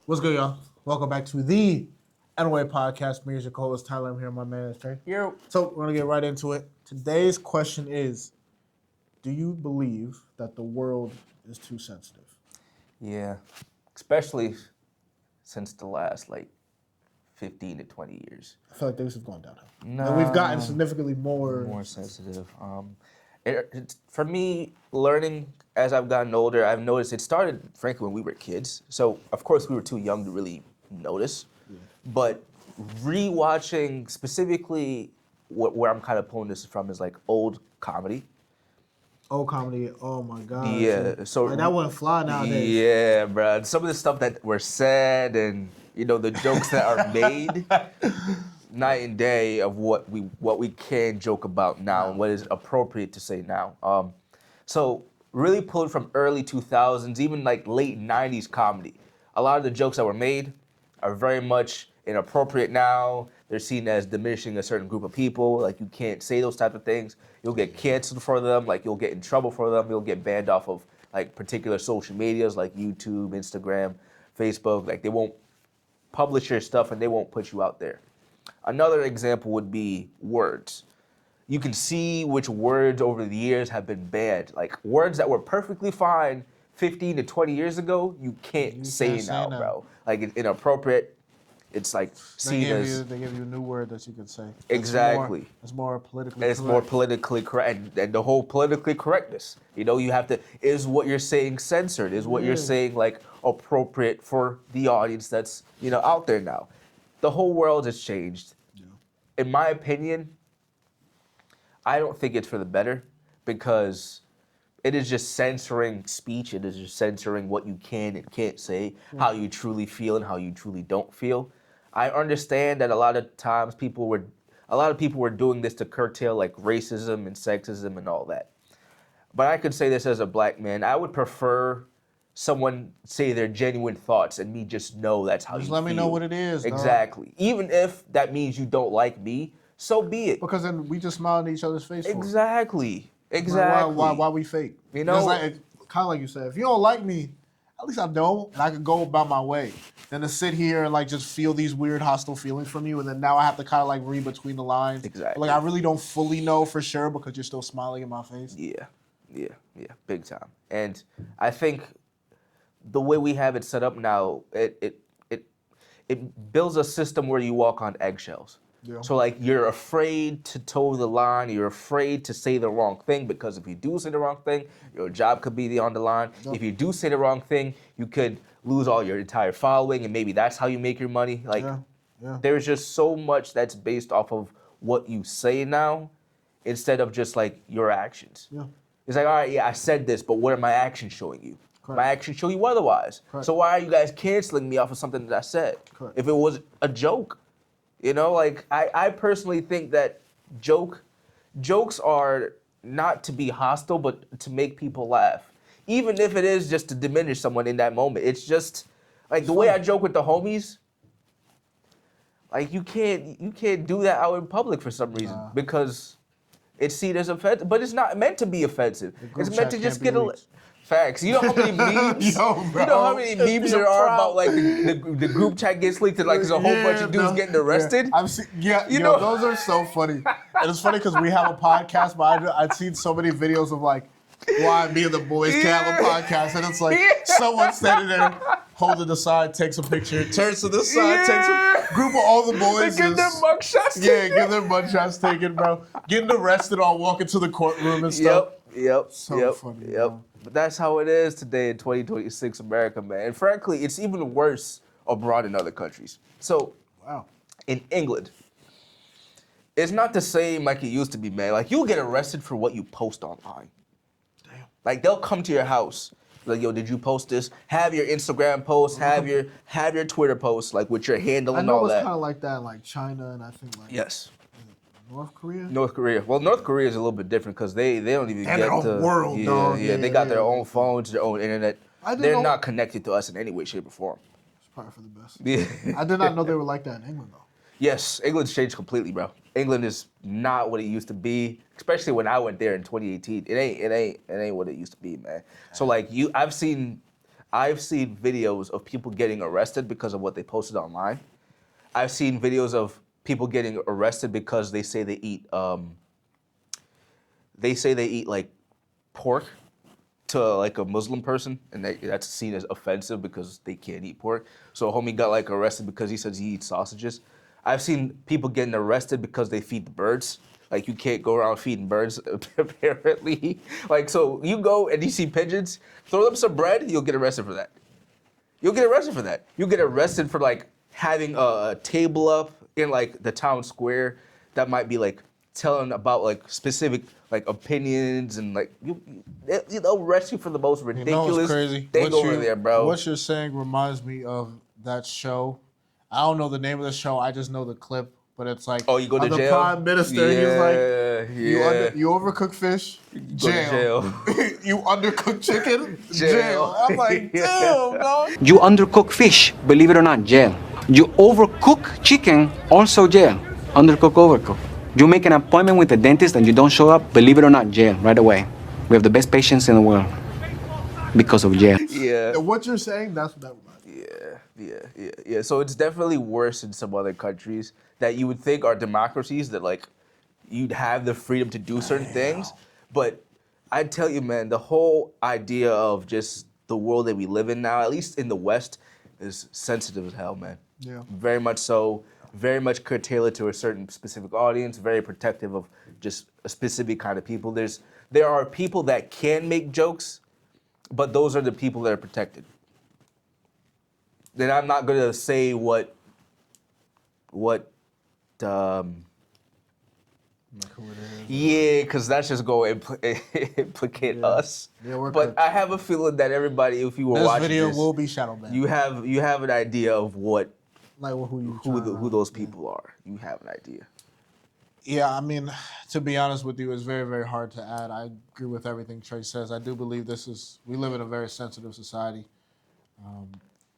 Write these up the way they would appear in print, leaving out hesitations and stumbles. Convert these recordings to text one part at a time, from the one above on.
What's good, y'all? Welcome back to the Anyway podcast. Me as your co-host Tyler. I'm here, my man is Trey. Yo. So we're gonna get right into it. Today's question is: do you believe that the world is too sensitive? Yeah, especially since the last 15 to 20 years. I feel like things have gone downhill. No, And we've gotten significantly more sensitive. For me, learning as I've gotten older, I've noticed it started, frankly, when we were kids. So, of course, we were too young to really notice. Yeah. But rewatching specifically where I'm kind of pulling this from is old comedy. Old comedy, oh my god. Yeah, so like, that wouldn't fly nowadays. Yeah, bro. Some of the stuff that were said and the jokes that are made, night and day of what we can joke about now and what is appropriate to say now. So really pulled from early 2000s, even late 90s comedy. A lot of the jokes that were made are very much inappropriate now. They're seen as diminishing a certain group of people. Like, you can't say those type of things. You'll get canceled for them. Like, you'll get in trouble for them. You'll get banned off of particular social medias like YouTube, Instagram, Facebook. Like, they won't publish your stuff and they won't put you out there. Another example would be words. You can see which words over the years have been banned. Like, words that were perfectly fine 15 to 20 years ago, you can't say now, bro. Like, it's inappropriate. It's seen as... They give you a new word that you can say. Exactly. It's more politically correct. It's more politically correct. And the whole politically correctness. You have to... Is what you're saying censored? Is what you're saying, appropriate for the audience that's, out there now? The whole world has changed. Yeah. In my opinion, I don't think it's for the better, because it is just censoring speech. It is just censoring what you can and can't say, how you truly feel and how you truly don't feel. I understand that a lot of people were doing this to curtail racism and sexism and all that. But I could say this as a black man, I would prefer someone say their genuine thoughts and me just know that's how you feel. Just let me know what it is. Exactly. Dog. Even if that means you don't like me, so be it. Because then we just smile in each other's face. Exactly. Exactly. Why we fake? Kind of like you said, if you don't like me, at least I know, and I can go about my way. Then to sit here and just feel these weird hostile feelings from you, and then now I have to kind of read between the lines. Exactly. I really don't fully know for sure because you're still smiling in my face. Yeah, big time. And I think the way we have it set up now, it builds a system where you walk on eggshells. Yeah. So you're afraid to toe the line, you're afraid to say the wrong thing, because if you do say the wrong thing, your job could be on the line. Yep. If you do say the wrong thing, you could lose all your entire following, and maybe that's how you make your money. There's just so much that's based off of what you say now, instead of just your actions. Yeah. It's all right, yeah, I said this, but what are my actions showing you? Correct. My actions show you otherwise. Correct. So why are you guys canceling me off of something that I said? Correct. If it was a joke. I personally think that jokes are not to be hostile, but to make people laugh. Even if it is just to diminish someone in that moment. It's just the way I joke with the homies. You can't do that out in public for some reason, because it's seen as offensive, but it's not meant to be offensive. It's meant to just get facts. You know how many memes? You know how many memes there are about the group chat gets leaked and there's a whole bunch of dudes getting arrested? Yeah. Those are so funny. And it's funny because we have a podcast, but I've seen so many videos of why me and the boys can't have a podcast, and it's someone standing there holding the side, takes a picture, turns to the side, takes a group of all the boys. They get their mugshots taken. Yeah, get their mugshots taken, bro. Getting arrested all walking to the courtroom and stuff. Yep. So funny. Bro. But that's how it is today in 2026 America, man. And frankly, it's even worse abroad in other countries. So, in England, it's not the same like it used to be, man. You'll get arrested for what you post online. Damn. They'll come to your house. Yo, did you post this? Have your Instagram post, have your Twitter post, with your handle and all that. I know it's kind of like that in China, and I think yes. North Korea? North Korea. Well, North Korea is a little bit different because they don't even get their own world, dog. Yeah, they got their own phones, their own internet. They're not connected to us in any way, shape, or form. It's probably for the best. Yeah. I did not know they were like that in England, though. Yes, England's changed completely, bro. England is not what it used to be, especially when I went there in 2018. It ain't what it used to be, man. So I've seen I've seen videos of people getting arrested because of what they posted online. I've seen videos of people getting arrested because they say they eat like pork to like a Muslim person, and that's seen as offensive because they can't eat pork. So a homie got like arrested because he says he eats sausages. I've seen people getting arrested because they feed the birds. Like you can't go around feeding birds, apparently. Like so, you go and you see pigeons, throw them some bread, you'll get arrested for that. You'll get arrested for that. You'll get arrested for like having a table up in like the town square that might be like telling about like specific like opinions and like they'll arrest you for the most ridiculous. You know what's crazy? Thing over there, bro. What you're saying reminds me of that show. I don't know the name of the show. I just know the clip. But it's like, oh, you go to the jail? Prime Minister, yeah, he's like, you overcook fish, jail. You undercook chicken, jail. I'm like, damn, dog. You undercook fish, believe it or not, jail. You overcook chicken, also jail. Undercook, overcook. You make an appointment with the dentist and you don't show up, believe it or not, jail, right away. We have the best patients in the world because of jail. Yeah. And what you're saying, that's what that reminds me. Yeah. So it's definitely worse in some other countries that you would think are democracies that like you'd have the freedom to do certain things. But I tell you, man, the whole idea of just the world that we live in now, at least in the West, is sensitive as hell, man. Yeah. Very much so. Very much curtailed to a certain specific audience. Very protective of just a specific kind of people. There are people that can make jokes, but those are the people that are protected. Then I'm not gonna say what yeah, because that's just going to implicate us. Yeah, we're but cooked. I have a feeling that everybody, if you were This watching video this, will be shadow banned. you have an idea of what like who those people are. You have an idea. Yeah, I mean, to be honest with you, it's very, very hard to add. I agree with everything Trey says. I do believe we live in a very sensitive society.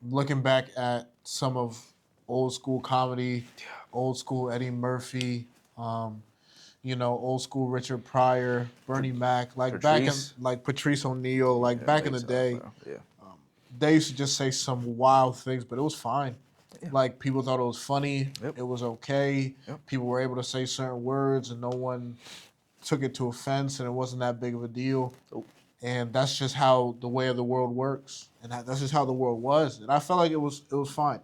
Looking back at some of old school comedy, old school Eddie Murphy, old school Richard Pryor, Bernie Mac, like Patrice. back in like Patrice O'Neal, like back in the day, Yeah. they used to just say some wild things, but it was fine. Yeah. Like people thought it was funny, Yep. it was okay. Yep. People were able to say certain words, and no one took it to offense, and it wasn't that big of a deal. Nope. And that's just how the way of the world works, and that's just how the world was. And I felt like it was fine.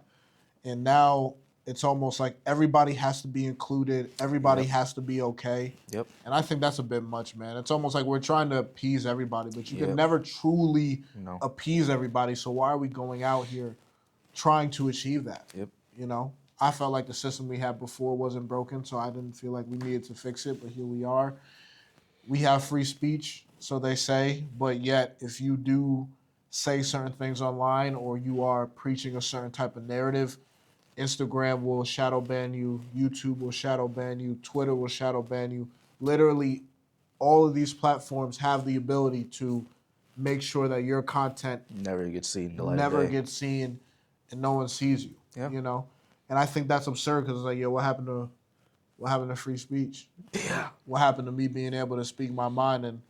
And now it's almost like everybody has to be included. Everybody has to be okay. Yep. And I think that's a bit much, man. It's almost like we're trying to appease everybody, but you Yep. can never truly No. appease everybody. So why are we going out here trying to achieve that? Yep. I felt like the system we had before wasn't broken, so I didn't feel like we needed to fix it, but here we are. We have free speech, so they say, but yet if you do say certain things online or you are preaching a certain type of narrative, Instagram will shadow ban you, YouTube will shadow ban you, Twitter will shadow ban you. Literally, all of these platforms have the ability to make sure that your content Never gets seen. gets seen and no one sees you. Yeah. And I think that's absurd because it's like, what happened to free speech? Yeah. What happened to me being able to speak my mind and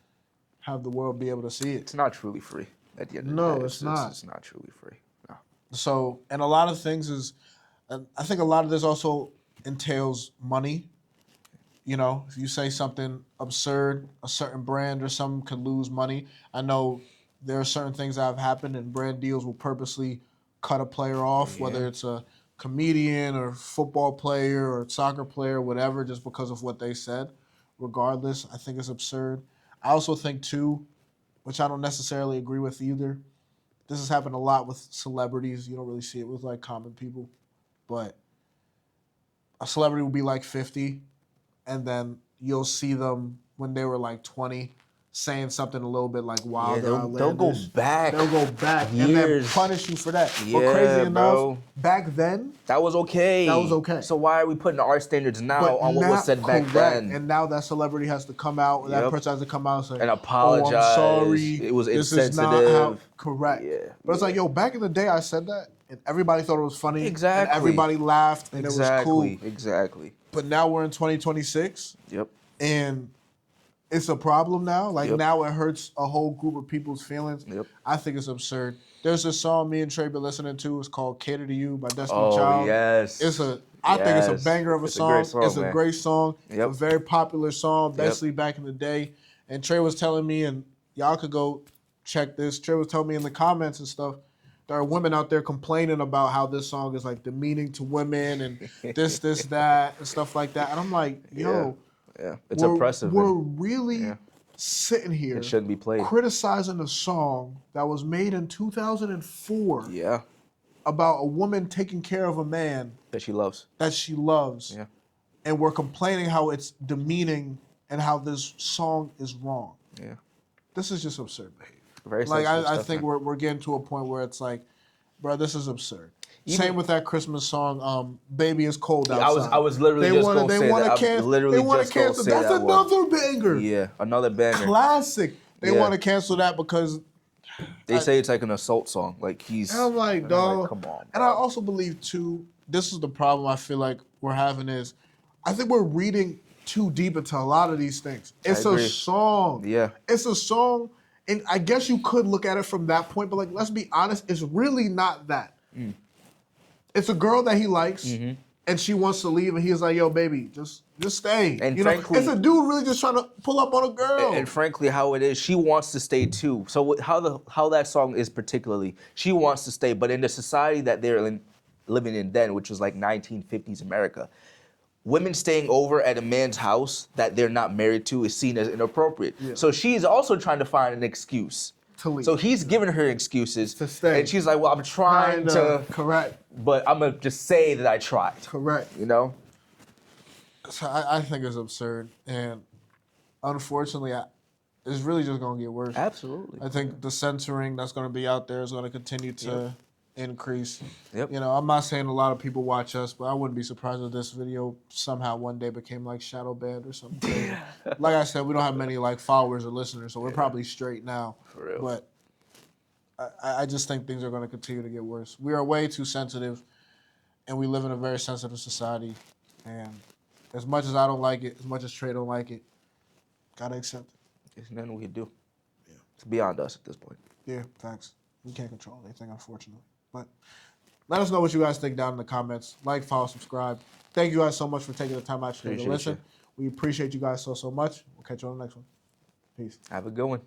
have the world be able to see it? It's not truly free at the end of the No, day. it's not. It's not truly free. No. So, and a lot of things I think a lot of this also entails money. If you say something absurd, a certain brand or something could lose money. I know there are certain things that have happened and brand deals will purposely cut a player off, whether it's a comedian or football player or soccer player, whatever, just because of what they said. Regardless, I think it's absurd. I also think too, which I don't necessarily agree with either, this has happened a lot with celebrities. You don't really see it with like common people, but a celebrity will be like 50 and then you'll see them when they were like 20 saying something a little bit like wild or they'll go outlandish. back. They'll go back and then years. punish you for that. But Yeah, crazy enough, bro. back then, That was okay. That was okay. So why are we putting our standards now but on what was said back correct. then? And now that celebrity has to come out, that Yep. person has to come out and say, And "Oh, apologize. I'm sorry. It was This is not how." insensitive. Correct. Yeah, But it's like, back in the day, I said that, and everybody thought it was funny. Exactly. And everybody laughed, and it was cool. Exactly. But now we're in 2026, Yep. and it's a problem now. Like Yep. now it hurts a whole group of people's feelings. Yep. I think it's absurd. There's this song me and Trey been listening to. It's called "Cater to You" by Destiny Oh Child. yes. I think it's a Yes. banger of a It's song. a great song, It's a man. great song. Yep. It's a very popular song, Yep. basically back in the day. And Trey was telling me, and y'all could go check this. Trey was telling me in the comments and stuff, there are women out there complaining about how this song is like demeaning to women and this, that, and stuff like that. And I'm like, yo, Yeah. It's oppressive. We're and really sitting here it shouldn't be played. criticizing a song that was made in 2004 Yeah. about a woman taking care of a man That she loves. Yeah. and we're complaining how it's demeaning and how this song is wrong. Yeah. This is just absurd behavior. Very Like sensitive I stuff, think man. we're getting to a point where it's like, bro, this is absurd. Same with that Christmas song, "Baby It's Cold Outside." I was literally just gonna say that. They literally want to just gonna cancel. say That's that one. another banger. Yeah, another banger. Classic. They Yeah. want to cancel that because They say it's like an assault song. Like he's. and I'm like, and I'm dog. like, come on. And I bro. also believe too, this is the problem I feel like we're having is, I think we're reading too deep into a lot of these things. It's a agree. song. Yeah. It's a song, and I guess you could look at it from that point, but like, let's be honest, it's really not that. It's a girl that he likes, and she wants to leave, and he's like, yo, baby, just stay. And you know, frankly- it's a dude really just trying to pull up on a girl. And frankly, how it is, she wants to stay too. So how that song is particularly, she wants to stay, but in the society that they're living in then, which was like 1950s America, women staying over at a man's house that they're not married to is seen as inappropriate. Yeah. So she's also trying to find an excuse To leave. So he's giving her excuses To stay. and she's like, "Well, I'm trying to, correct, but I'm gonna just say that I tried." correct. You know? So I think it's absurd, and unfortunately, it's really just gonna get worse. Absolutely. I think the censoring that's gonna be out there is gonna continue to increase. Yep. You know, I'm not saying a lot of people watch us, but I wouldn't be surprised if this video somehow one day became like shadow banned or something crazy. Like I said, we don't have many like followers or listeners, so we're probably straight now. For real. But I just think things are gonna continue to get worse. We are way too sensitive, and we live in a very sensitive society. And as much as I don't like it, as much as Trey don't like it, gotta accept it. There's nothing we can do. Yeah. It's beyond us at this point. Yeah, thanks. We can't control anything, unfortunately. But let us know what you guys think down in the comments. Like, follow, subscribe. Thank you guys so much for taking the time out to Appreciate listen. you. We appreciate you guys so much. We'll catch you on the next one. Peace. Have a good one.